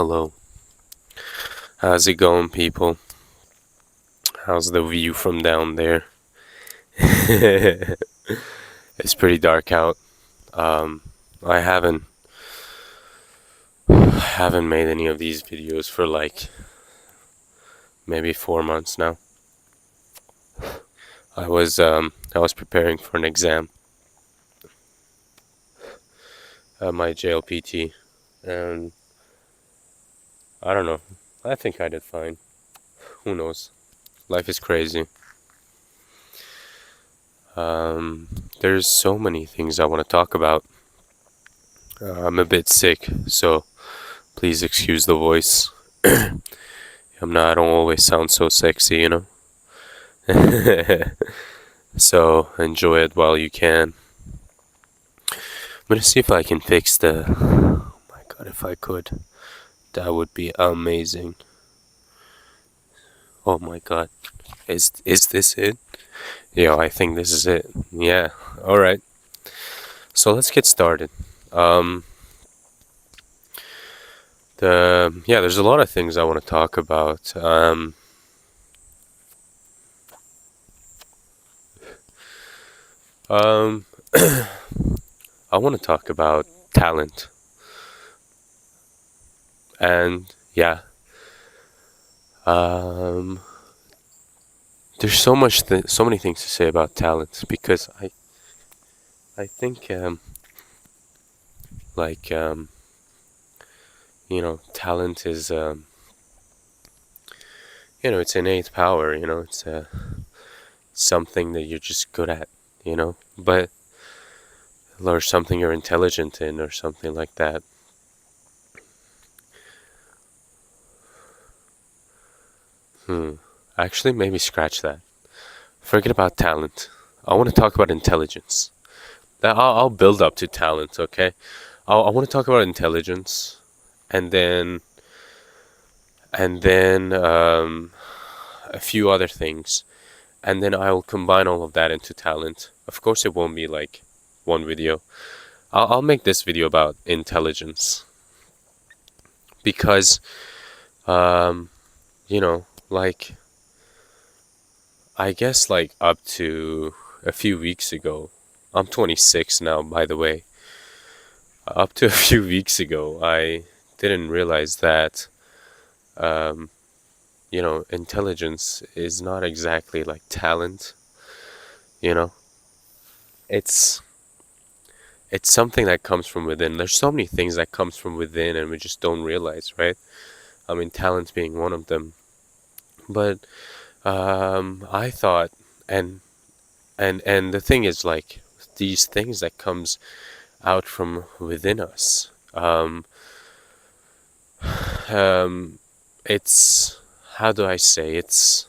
Hello. How's it going, people? How's the view from down there? It's pretty dark out. Um, I haven't made any of these videos for like maybe 4 months now. I was preparing for an exam, my JLPT, and I don't know. I think I did fine. Who knows? Life is crazy. Um, there's so many things I want to talk about. I'm a bit sick, so please excuse the voice. I don't always sound so sexy. So enjoy it while you can. I'm gonna see if I can fix the. Oh my god, if I could, that would be amazing. Oh my god, is this it? Yeah, I think this is it. Yeah. All right. So let's get started. Um, there's a lot of things I want to talk about. Um, I want to talk about talent, and yeah, um, there's so many things to say about talent because I think like talent is it's innate power. It's something that you're just good at. But or something you're intelligent in or something like that. Actually, maybe scratch that. Forget about talent. I want to talk about intelligence. I'll build up to talent, okay? I want to talk about intelligence, and then a few other things, and then I will combine all of that into talent. Of course, it won't be like one video. I'll make this video about intelligence because, um, like I guess like up to a few weeks ago. I'm 26 now, by the way. Up to a few weeks ago, I didn't realize that, um, intelligence is not exactly like talent. You know, it's it's something that comes from within. There's so many things that comes from within, and we just don't realize, right? I mean, talent being one of them. But I thought, and and the thing is, like these things that comes out from within us. Um, it's how do I say it's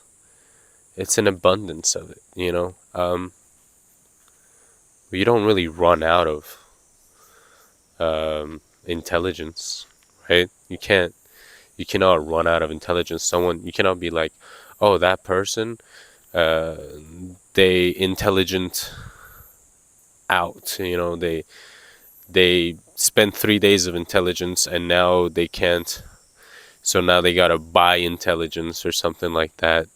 an abundance of it. You don't really run out of intelligence, right? You cannot run out of intelligence. You cannot be like, oh, that person, uh, they intelligent out. They spent 3 days of intelligence and now they can't. So now they gotta buy intelligence or something like that.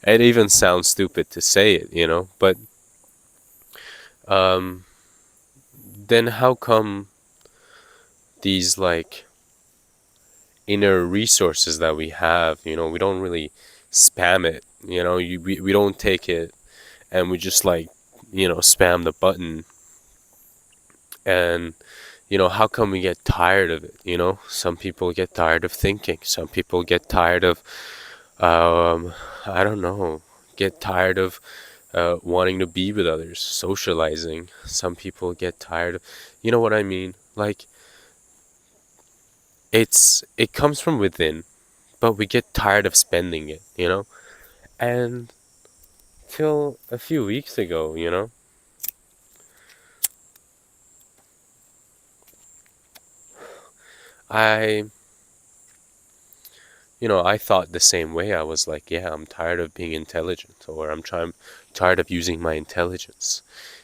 It even sounds stupid to say it. But um, then how come these like inner resources that we have, we don't really spam it, we don't take it and we just like, spam the button and how come we get tired of it? Some people get tired of thinking, some people get tired of I don't know, get tired of wanting to be with others, socializing. Some people get tired of, you know what I mean? Like it comes from within, but we get tired of spending it. And till a few weeks ago, I I thought the same way. I was like, yeah, I'm tired of being intelligent, or tired of using my intelligence.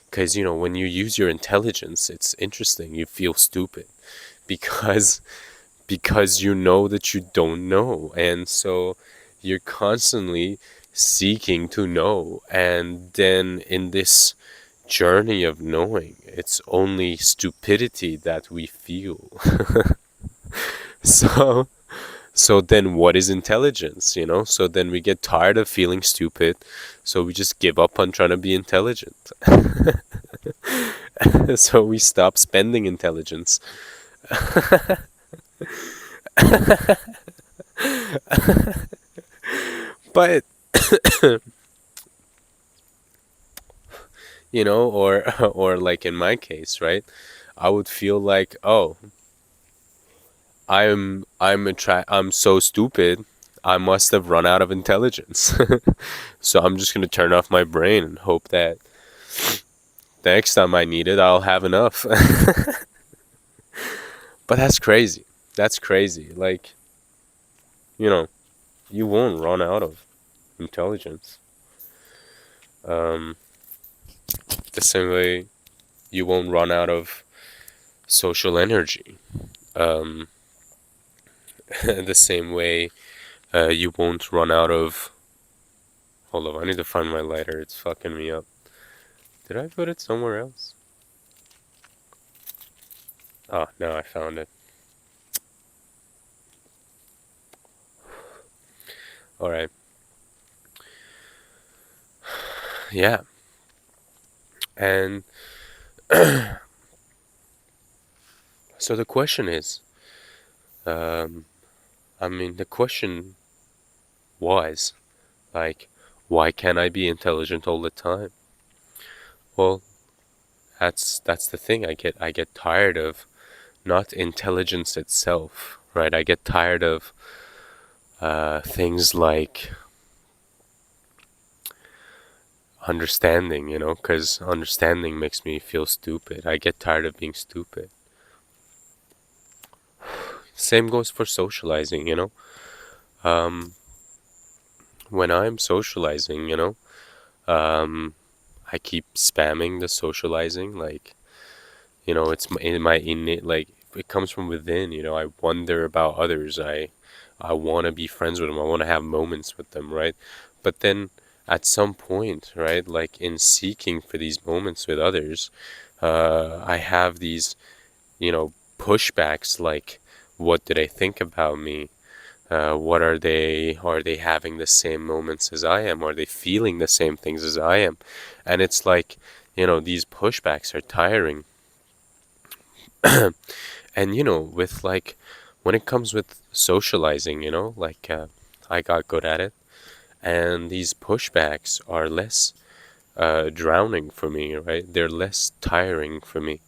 Because, when you use your intelligence, it's interesting. You feel stupid because because you know that you don't know, and so you're constantly seeking to know, and then in this journey of knowing, it's only stupidity that we feel. so so then what is intelligence, you know? So then we get tired of feeling stupid, so we just give up on trying to be intelligent. So we stop spending intelligence. But you know, or or like in my case, right? I would feel like, oh, I'm so stupid. I must have run out of intelligence. So I'm just gonna turn off my brain and hope that the next time I need it, I'll have enough. But that's crazy. That's crazy. Like, you know, you won't run out of intelligence. Um, the same way you won't run out of social energy. Um, the same way you won't run out of. Hold on, I need to find my lighter. It's fucking me up. Did I put it somewhere else? Oh, no, I found it. Alright. Yeah. And so the question is, um, the question was, like, why can't I be intelligent all the time? Well, that's the thing. I get tired of not intelligence itself, right? I get tired of things like understanding, you know, because understanding makes me feel stupid. I get tired of being stupid. Same goes for socializing, you know. Um, when I'm socializing, you know, um, I keep spamming the socializing, like, you know, it's in my innate, like, it comes from within, you know. I wonder about others. I want to be friends with them. I want to have moments with them, right? But then at some point, right, like in seeking for these moments with others, I have these, you know, pushbacks like, what did I think about me? What are they? Are they having the same moments as I am? Are they feeling the same things as I am? And it's like, you know, these pushbacks are tiring. And, you know, with like, when it comes with socializing, you know, like, I got good at it. And these pushbacks are less drowning for me, right? They're less tiring for me.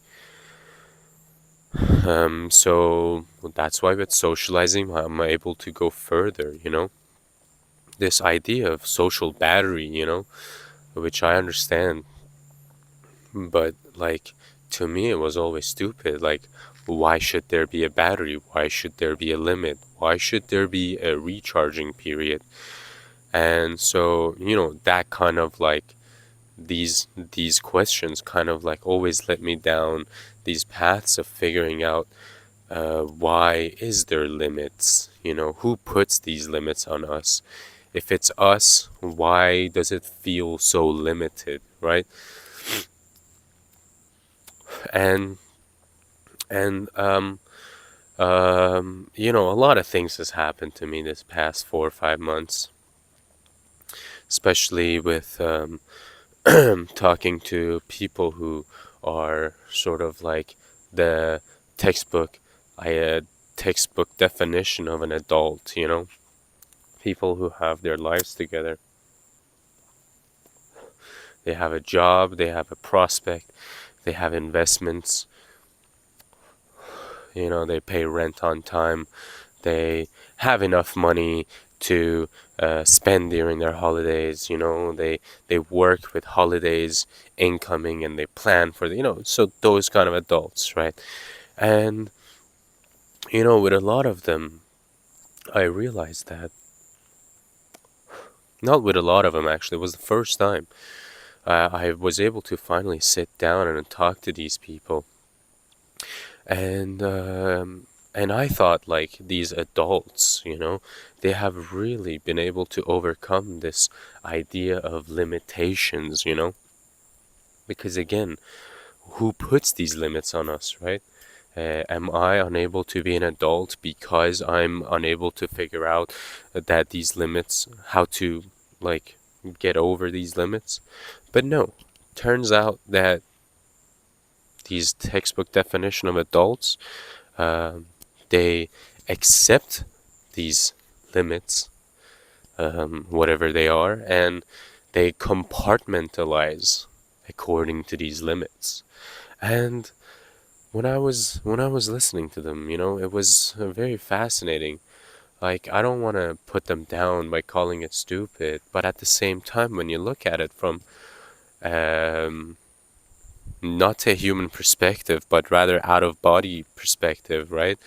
So that's why with socializing, I'm able to go further, you know? This idea of social battery, you know, which I understand, but like, to me, it was always stupid. Like, why should there be a battery? Why should there be a limit? Why should there be a recharging period? And so, you know, that kind of like, these questions kind of like always let me down these paths of figuring out, why is there limits? You know, who puts these limits on us? If it's us, why does it feel so limited, right? And and you know, a lot of things has happened to me this past 4 or 5 months, especially with talking to people who are sort of like the textbook, textbook definition of an adult, you know, people who have their lives together. They have a job, they have a prospect, they have investments, you know, they pay rent on time, they have enough money to spend during their holidays, you know, they work with holidays incoming and they plan for the, you know, so those kind of adults, right? And, you know, with a lot of them, I realized that, not with a lot of them actually, it was the first time I was able to finally sit down and talk to these people. And And I thought like these adults, they have really been able to overcome this idea of limitations, because again, who puts these limits on us, right? Am I unable to be an adult because I'm unable to figure out that these limits, how to like get over these limits? But no, turns out that these textbook definition of adults, um, they accept these limits, whatever they are, and they compartmentalize according to these limits. And when I was listening to them, it was very fascinating. Like, I don't want to put them down by calling it stupid, but at the same time, when you look at it from um, not a human perspective, but rather out of body perspective, right?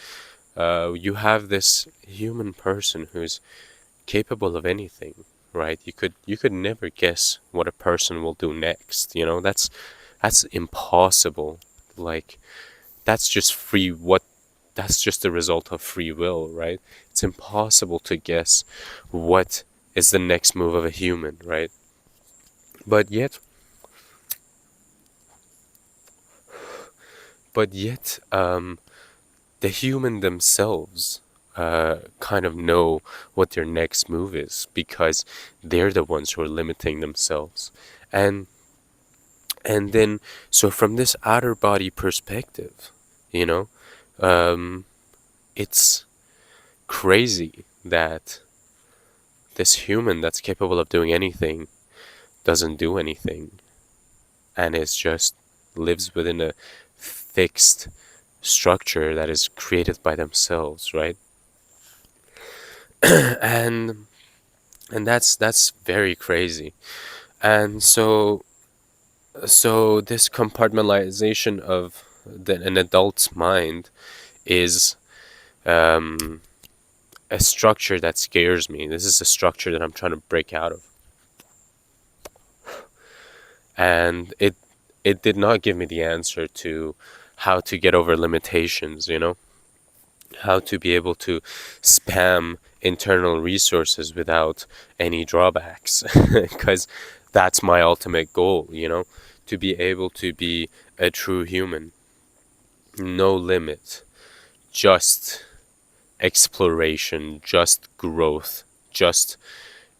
You have this human person who's capable of anything, right? You could never guess what a person will do next. That's impossible. Like, that's just free what that's just the result of free will, right? It's impossible to guess what is the next move of a human, right? But yet, the human themselves kind of know what their next move is because they're the ones who are limiting themselves. And and then so from this outer body perspective, you know, um, it's crazy that this human that's capable of doing anything doesn't do anything and is just lives within a fixed structure that is created by themselves, right? and and that's very crazy. And so this compartmentalization of an adult's mind is um, a structure that scares me. This is a structure that I'm trying to break out of. And it did not give me the answer to how to get over limitations, how to be able to spam internal resources without any drawbacks, because that's my ultimate goal, to be able to be a true human. No limit, just exploration, just growth, just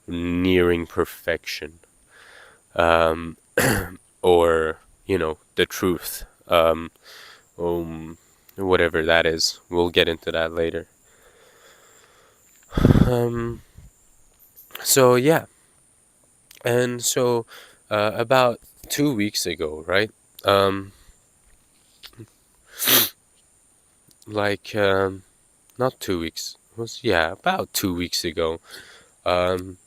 nearing perfection. Um, or, the truth. Um, Whatever that is. We'll get into that later. Um, so, yeah. And so, about 2 weeks ago, right? Um, like, not 2 weeks. It was, yeah, about 2 weeks ago. Um,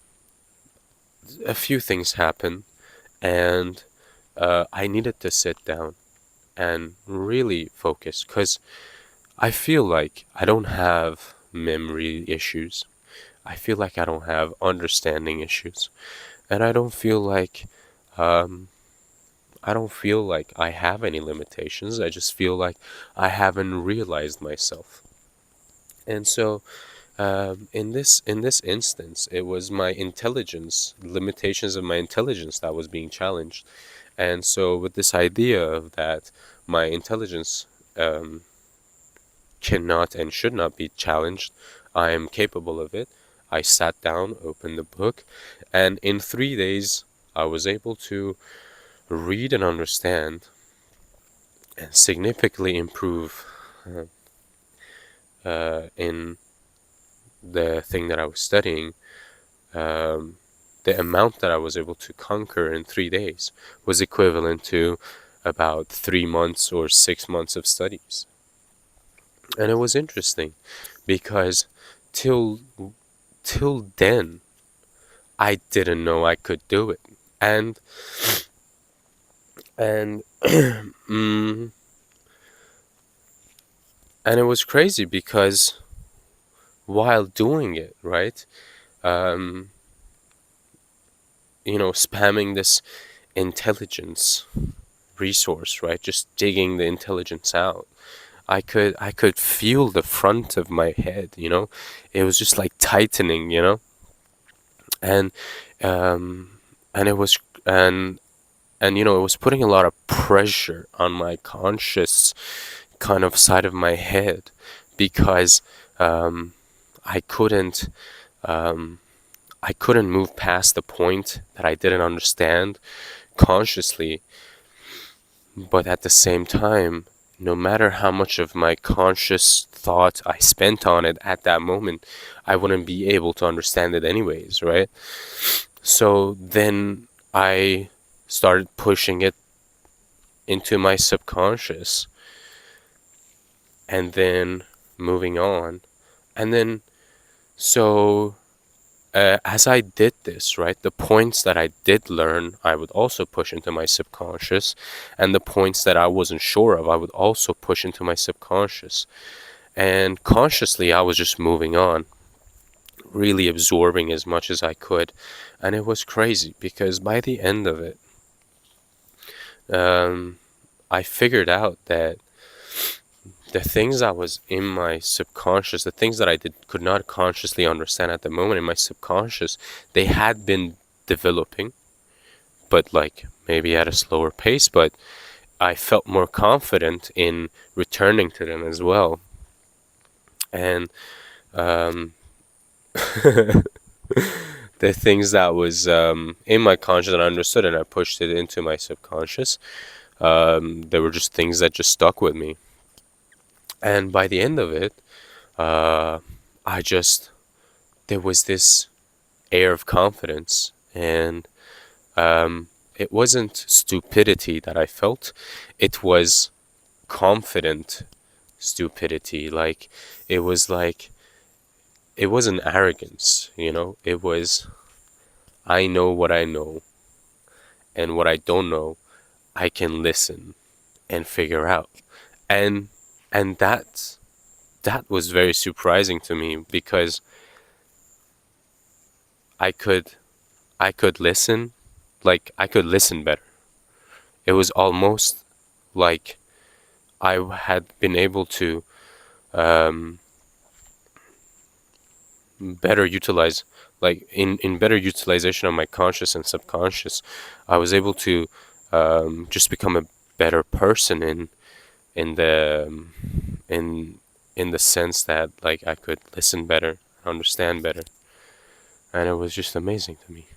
a few things happened, and I needed to sit down and really focus because I feel like I don't have memory issues. I feel like I don't have understanding issues, and um, I don't feel like I have any limitations. I just feel like I haven't realized myself. And so, in this instance, it was my intelligence, limitations of my intelligence that was being challenged. And so, with this idea of that, my intelligence um, cannot and should not be challenged. I am capable of it. I sat down, opened the book, and in 3 days, I was able to read and understand and significantly improve uh, in the thing that I was studying. Um, the amount that I was able to conquer in 3 days was equivalent to about 3 months or 6 months of studies. And it was interesting because till till then I didn't know I could do it. And mm, and it was crazy because while doing it, right? Um, spamming this intelligence resource, right? Just digging the intelligence out. I could feel the front of my head, it was just like tightening, and um and it was and it was putting a lot of pressure on my conscious kind of side of my head, because um I couldn't um I couldn't move past the point that I didn't understand consciously. But at the same time, no matter how much of my conscious thought I spent on it at that moment, I wouldn't be able to understand it anyways, right? So then I started pushing it into my subconscious, and then moving on. And then, so as I did this, right, the points that I did learn, I would also push into my subconscious, and the points that I wasn't sure of, I would also push into my subconscious. And consciously, I was just moving on, really absorbing as much as I could. And it was crazy, because by the end of it, I figured out that the things that was in my subconscious, the things that I could not consciously understand at the moment in my subconscious, they had been developing, but like maybe at a slower pace, but I felt more confident in returning to them as well. And um, the things that was in my conscious and I understood, and I pushed it into my subconscious, they were just things that just stuck with me. And by the end of it, uh, I just, there was this air of confidence, and it wasn't stupidity that I felt, it was confident stupidity. Like, it was like, it wasn't arrogance, it was, I know what I know, and what I don't know, I can listen and figure out. And and that was very surprising to me, because I could I could listen, like I could listen better. It was almost like I had been able to um, better utilize, like in better utilization of my conscious and subconscious, I was able to just become a better person in the in the sense that, like, I could listen better, understand better, and it was just amazing to me.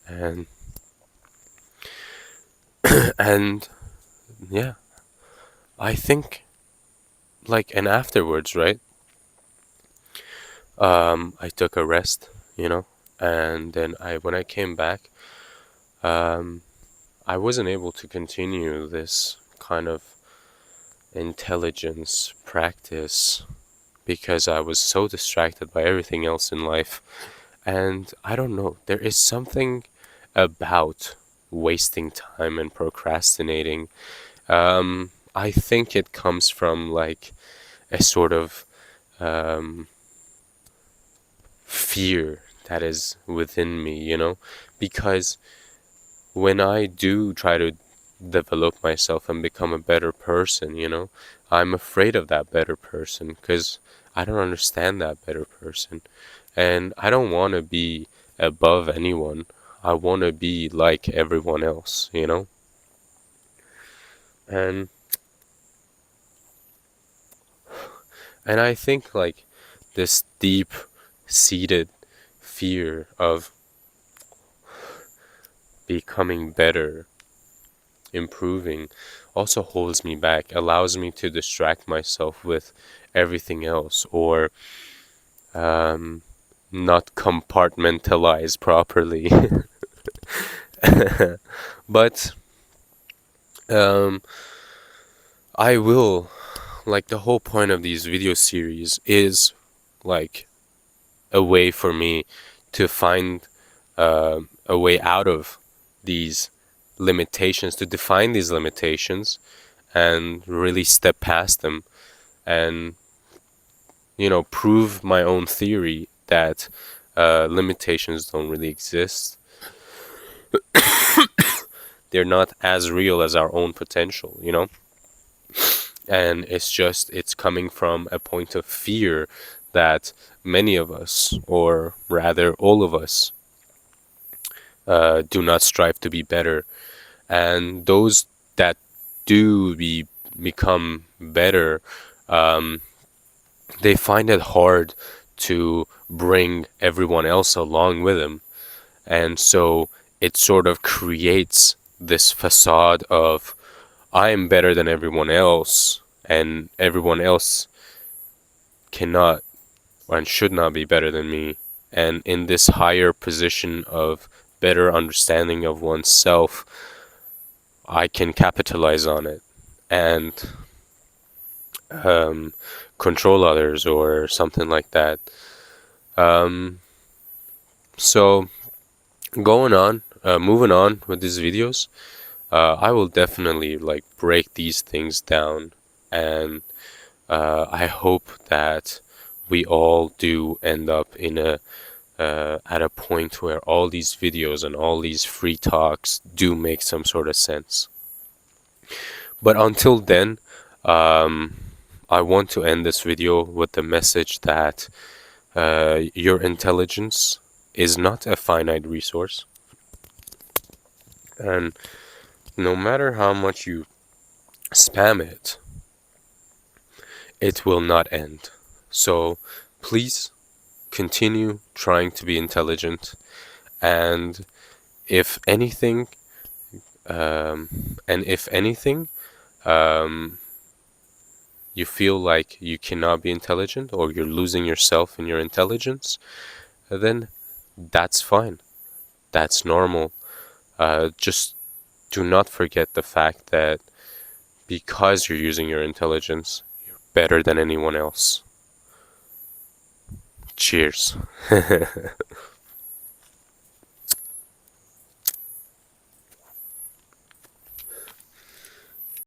And and yeah, I think, like, and afterwards, right? I took a rest, and then when I came back, um, I wasn't able to continue this kind of intelligence practice, because I was so distracted by everything else in life. And I don't know, there is something about wasting time and procrastinating. I think it comes from like a sort of um, fear that is within me, because when I do try to develop myself and become a better person, I'm afraid of that better person, because I don't understand that better person. And I don't want to be above anyone. I want to be like everyone else, And and I think, like, this deep seated fear of becoming better, improving, also holds me back, allows me to distract myself with everything else, or um, not compartmentalize properly. But um, I will, like, the whole point of these video series is like a way for me to find a way out of these limitations, to define these limitations and really step past them, and prove my own theory that limitations don't really exist. They're not as real as our own potential, And it's coming from a point of fear that many of us, or rather all of us, do not strive to be better. And those that do become better, they find it hard to bring everyone else along with them. And so it sort of creates this facade of, I am better than everyone else, and everyone else cannot and should not be better than me. And in this higher position of better understanding of oneself, I can capitalize on it and control others or something like that. So moving on with these videos, I will definitely like break these things down, and I hope that we all do end up in a at a point where all these videos and all these free talks do make some sort of sense. But until then, I want to end this video with the message that your intelligence is not a finite resource, and no matter how much you spam it, it will not end. So please continue trying to be intelligent, and if anything, and if anything, you feel like you cannot be intelligent or you're losing yourself in your intelligence, then that's fine. That's normal. Just do not forget the fact that because you're using your intelligence, you're better than anyone else. Cheers.